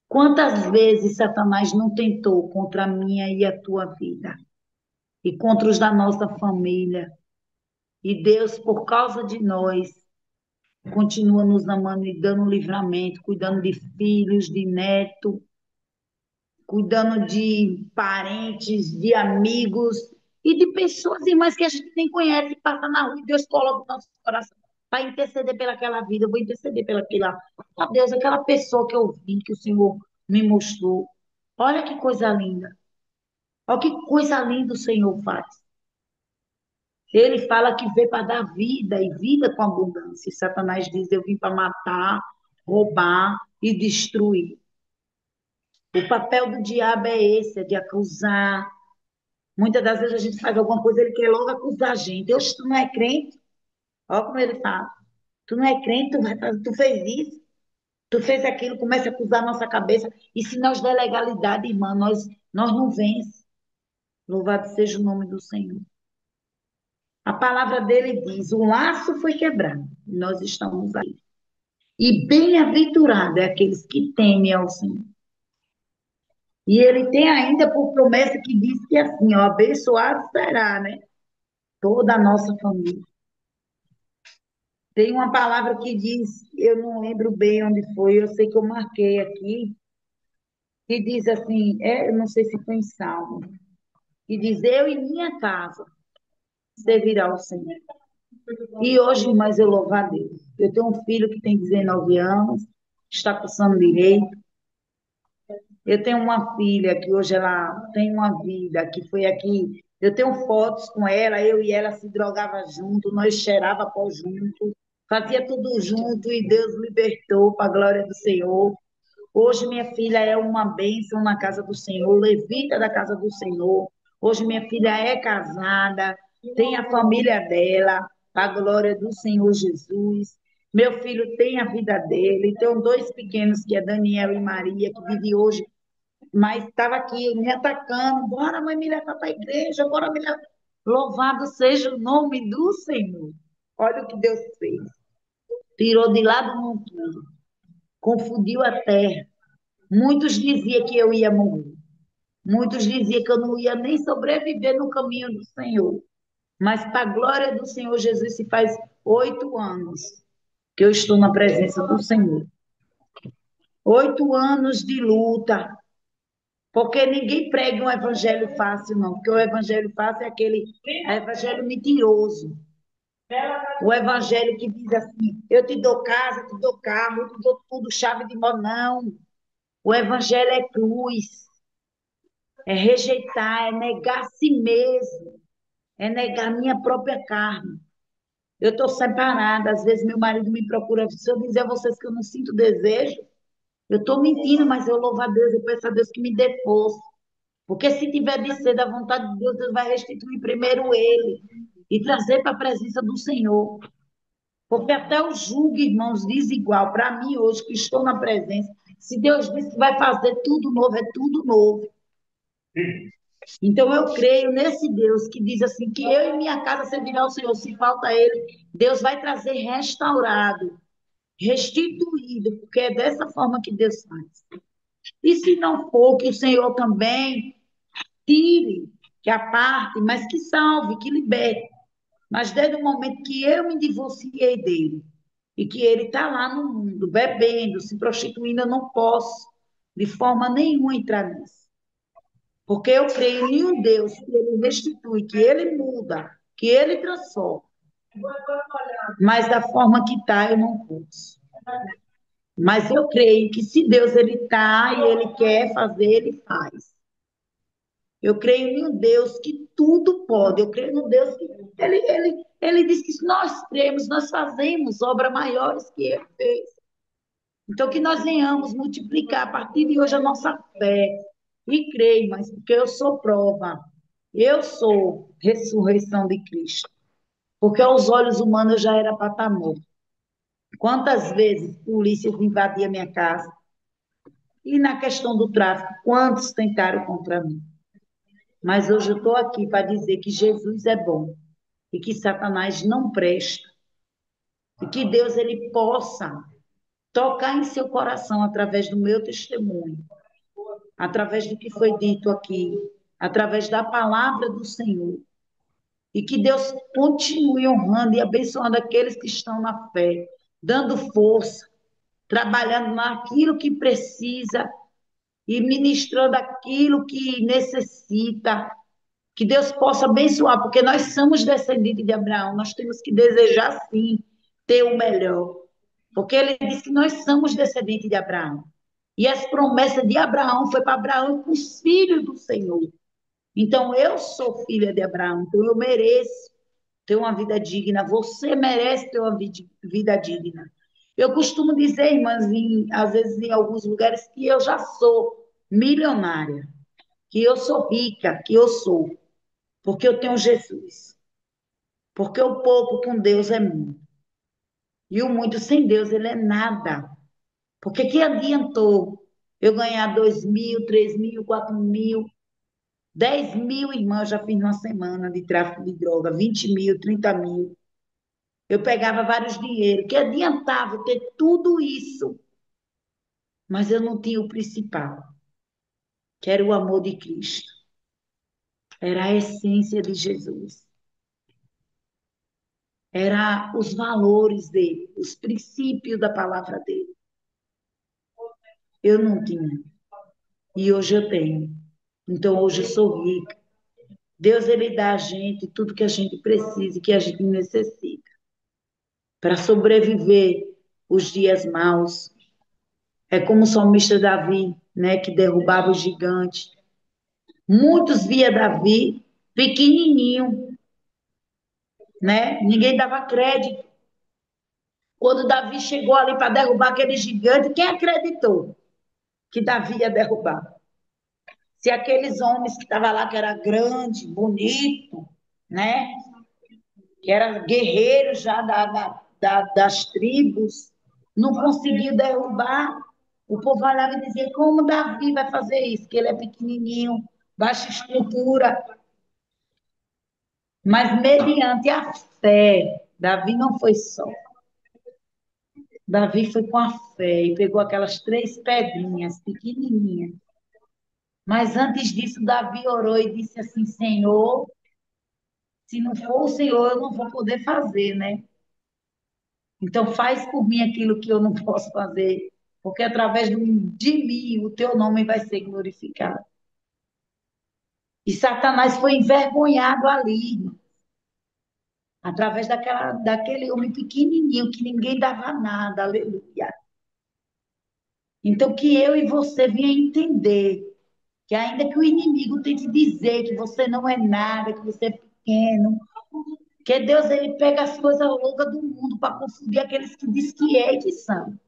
Quantas vezes Satanás não tentou contra a minha e a tua vida e contra os da nossa família? E Deus, por causa de nós, continua nos amando e dando livramento, cuidando de filhos, de netos, cuidando de parentes, de amigos, e de pessoas, irmãs, que a gente nem conhece, passa na rua e Deus coloca no nosso coração para interceder pelaquela vida, eu vou interceder pelaquela. Ó Deus, aquela pessoa que eu vi, que o Senhor me mostrou. Olha que coisa linda. Olha que coisa linda o Senhor faz. Ele fala que veio para dar vida e vida com abundância. E Satanás diz: eu vim para matar, roubar e destruir. O papel do diabo é esse, é de acusar. Muitas das vezes a gente faz alguma coisa, ele quer logo acusar a gente. Deus, tu não é crente? Olha como ele fala. Tu não é crente, tu fez isso, tu fez aquilo, começa a acusar a nossa cabeça. E se nós der legalidade, irmã, nós não vence. Louvado seja o nome do Senhor. A palavra dele diz: o laço foi quebrado, e nós estamos aí. E bem-aventurado é aqueles que temem ao Senhor. E ele tem ainda por promessa que diz que assim, ó, abençoado será, né? Toda a nossa família. Tem uma palavra que diz, eu não lembro bem onde foi, eu sei que eu marquei aqui, que diz assim, eu não sei se foi em Salmo, que diz, eu e minha casa servirá ao Senhor. E hoje, mas eu louvo a Deus. Eu tenho um filho que tem 19 anos, está cursando direito. Eu tenho uma filha que hoje ela tem uma vida, que foi aqui. Eu tenho fotos com ela, eu e ela se drogava junto, nós cheirava pó junto, fazia tudo junto e Deus libertou para a glória do Senhor. Hoje minha filha é uma bênção na casa do Senhor, levita da casa do Senhor. Hoje minha filha é casada, tem a família dela, para a glória do Senhor Jesus. Meu filho tem a vida dele, tenho dois pequenos, que é Daniel e Maria, que vivem hoje, mas estava aqui me atacando. Bora, mãe, me levar para a igreja, bora me levar. Louvado seja o nome do Senhor. Olha o que Deus fez. Tirou de lá do monturo, confundiu a terra. Muitos diziam que eu ia morrer. Muitos diziam que eu não ia nem sobreviver no caminho do Senhor. Mas, para a glória do Senhor Jesus, se faz 8 anos que eu estou na presença do Senhor. 8 anos de luta. Porque ninguém prega um evangelho fácil, não. Porque o evangelho fácil é aquele evangelho mentiroso. O evangelho que diz assim: eu te dou casa, te dou carro, te dou tudo, chave de mão. Não. O evangelho é cruz. É rejeitar, é negar a si mesmo, é negar a minha própria carne. Eu estou separada, às vezes meu marido me procura, se eu dizer a vocês que eu não sinto desejo, eu estou mentindo, mas eu louvo a Deus, eu peço a Deus que me dê força. Porque se tiver de ser da vontade de Deus, Deus vai restituir primeiro ele e trazer para a presença do Senhor. Porque até o julgo, irmãos, desigual. Para mim, hoje, que estou na presença, se Deus disse que vai fazer tudo novo, é tudo novo. Então eu creio nesse Deus que diz assim que eu e minha casa servirá ao Senhor. Se falta ele, Deus vai trazer restaurado, restituído, porque é dessa forma que Deus faz. E se não for, que o Senhor também tire, que aparte, mas que salve, que liberte. Mas desde o momento que eu me divorciei dele e que ele está lá no mundo, bebendo, se prostituindo, eu não posso de forma nenhuma entrar nisso. Porque eu creio em um Deus que ele restitui, que ele muda, que ele transforma. Mas da forma que está, eu não posso. Mas eu creio que se Deus ele está e ele quer fazer, ele faz. Eu creio em um Deus que tudo pode. Eu creio no Deus que ele diz que se nós cremos, nós fazemos obras maiores que ele fez. Então, que nós venhamos multiplicar a partir de hoje a nossa fé. E creio, mas porque eu sou prova. Eu sou ressurreição de Cristo. Porque aos olhos humanos eu já era para estar morto. Quantas vezes polícias invadiam minha casa? E na questão do tráfico, quantos tentaram contra mim? Mas hoje eu estou aqui para dizer que Jesus é bom e que Satanás não presta. E que Deus ele possa tocar em seu coração através do meu testemunho, através do que foi dito aqui, através da palavra do Senhor. E que Deus continue honrando e abençoando aqueles que estão na fé, dando força, trabalhando naquilo que precisa e ministrando aquilo que necessita. Que Deus possa abençoar, porque nós somos descendentes de Abraão, nós temos que desejar sim ter o melhor. Porque ele disse que nós somos descendentes de Abraão. E as promessas de Abraão foi para Abraão e para os filhos do Senhor. Então eu sou filha de Abraão, então eu mereço ter uma vida digna. Você merece ter uma vida digna. Eu costumo dizer, irmãs, às vezes em alguns lugares, que eu já sou milionária, que eu sou rica, que eu sou, porque eu tenho Jesus. Porque o pouco com Deus é muito. E o muito sem Deus, ele é nada. Porque que adiantou eu ganhar 2.000, 3.000, 4.000, 10.000, irmãos, eu já fiz numa semana de tráfico de droga, 20.000, 30.000. Eu pegava vários dinheiros. Que adiantava ter tudo isso, mas eu não tinha o principal, que era o amor de Cristo. Era a essência de Jesus. Era os valores dele, os princípios da palavra dele. Eu não tinha. E hoje eu tenho. Então hoje eu sou rica. Deus, ele dá a gente tudo que a gente precisa e que a gente necessita para sobreviver os dias maus. É como o salmista Davi, né, que derrubava os gigantes. Muitos via Davi pequenininho, né? Ninguém dava crédito. Quando Davi chegou ali para derrubar aquele gigante, quem acreditou que Davi ia derrubar? Se aqueles homens que estavam lá, que era grande, bonito, né? Que era guerreiro já das tribos, não conseguiu derrubar. O povo olhava e dizia, como Davi vai fazer isso? Que ele é pequenininho, baixa estrutura. Mas mediante a fé, Davi não foi só. Davi foi com a fé e pegou aquelas 3 pedrinhas pequenininhas. Mas antes disso, Davi orou e disse assim, Senhor, se não for o Senhor, eu não vou poder fazer, né? Então faz por mim aquilo que eu não posso fazer, porque através de mim o teu nome vai ser glorificado. E Satanás foi envergonhado ali, através daquele homem pequenininho que ninguém dava nada, aleluia. Então que eu e você venha entender que ainda que o inimigo tente dizer que você não é nada, que você é pequeno, que Deus ele pega as coisas loucas do mundo para confundir aqueles que diz que é e que são.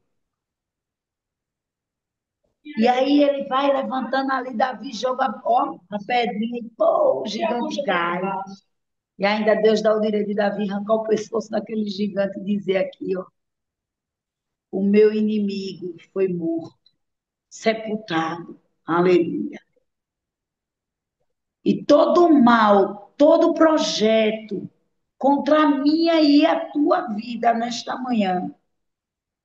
E aí ele vai levantando ali, Davi joga ó, a pedrinha e pô, o gigante cai. E ainda Deus dá o direito de Davi arrancar o pescoço daquele gigante e dizer aqui, ó, o meu inimigo foi morto, sepultado. Aleluia. E todo mal, todo projeto contra a minha e a tua vida nesta manhã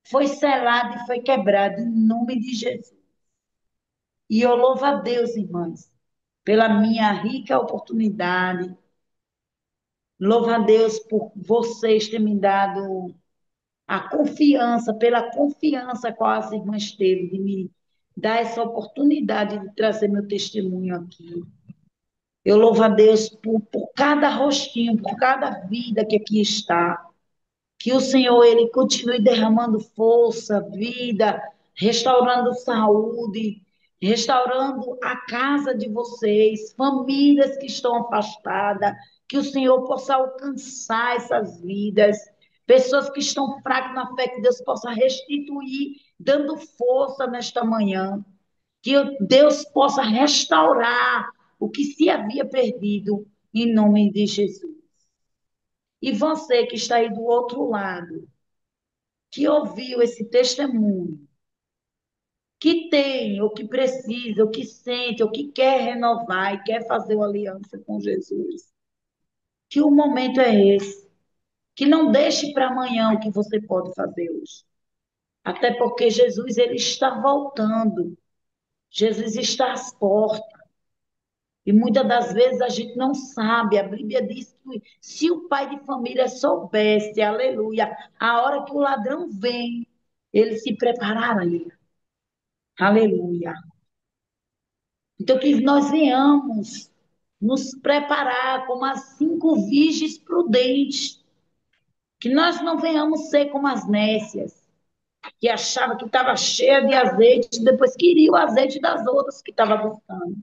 foi selado e foi quebrado em nome de Jesus. E eu louvo a Deus, irmãs, pela minha rica oportunidade. Louvo a Deus por vocês terem me dado a confiança, pela confiança qual as irmãs teve de me dar essa oportunidade de trazer meu testemunho aqui. Eu louvo a Deus por cada rostinho, por cada vida que aqui está. Que o Senhor ele continue derramando força, vida, restaurando saúde, restaurando a casa de vocês, famílias que estão afastadas, que o Senhor possa alcançar essas vidas, pessoas que estão fracas na fé, que Deus possa restituir, dando força nesta manhã, que Deus possa restaurar o que se havia perdido, em nome de Jesus. E você que está aí do outro lado, que ouviu esse testemunho, que tem, ou que precisa, ou que sente, ou que quer renovar e quer fazer uma aliança com Jesus, que o momento é esse. Que não deixe para amanhã o que você pode fazer hoje. Até porque Jesus ele está voltando. Jesus está às portas. E muitas das vezes a gente não sabe. A Bíblia diz que se o pai de família soubesse, aleluia, a hora que o ladrão vem, ele se prepararia. Aleluia. Então, que nós venhamos nos preparar como as 5 virgens prudentes, que nós não venhamos ser como as nécias, que achava que estava cheia de azeite, depois queria o azeite das outras que estava buscando.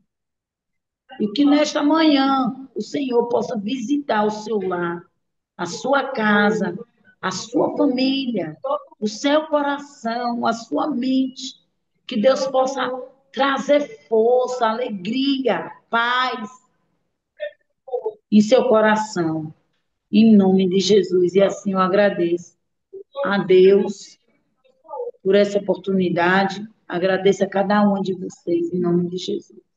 E que nesta manhã o Senhor possa visitar o seu lar, a sua casa, a sua família, o seu coração, a sua mente. Que Deus possa trazer força, alegria, paz em seu coração, em nome de Jesus. E assim eu agradeço a Deus por essa oportunidade, agradeço a cada um de vocês, em nome de Jesus.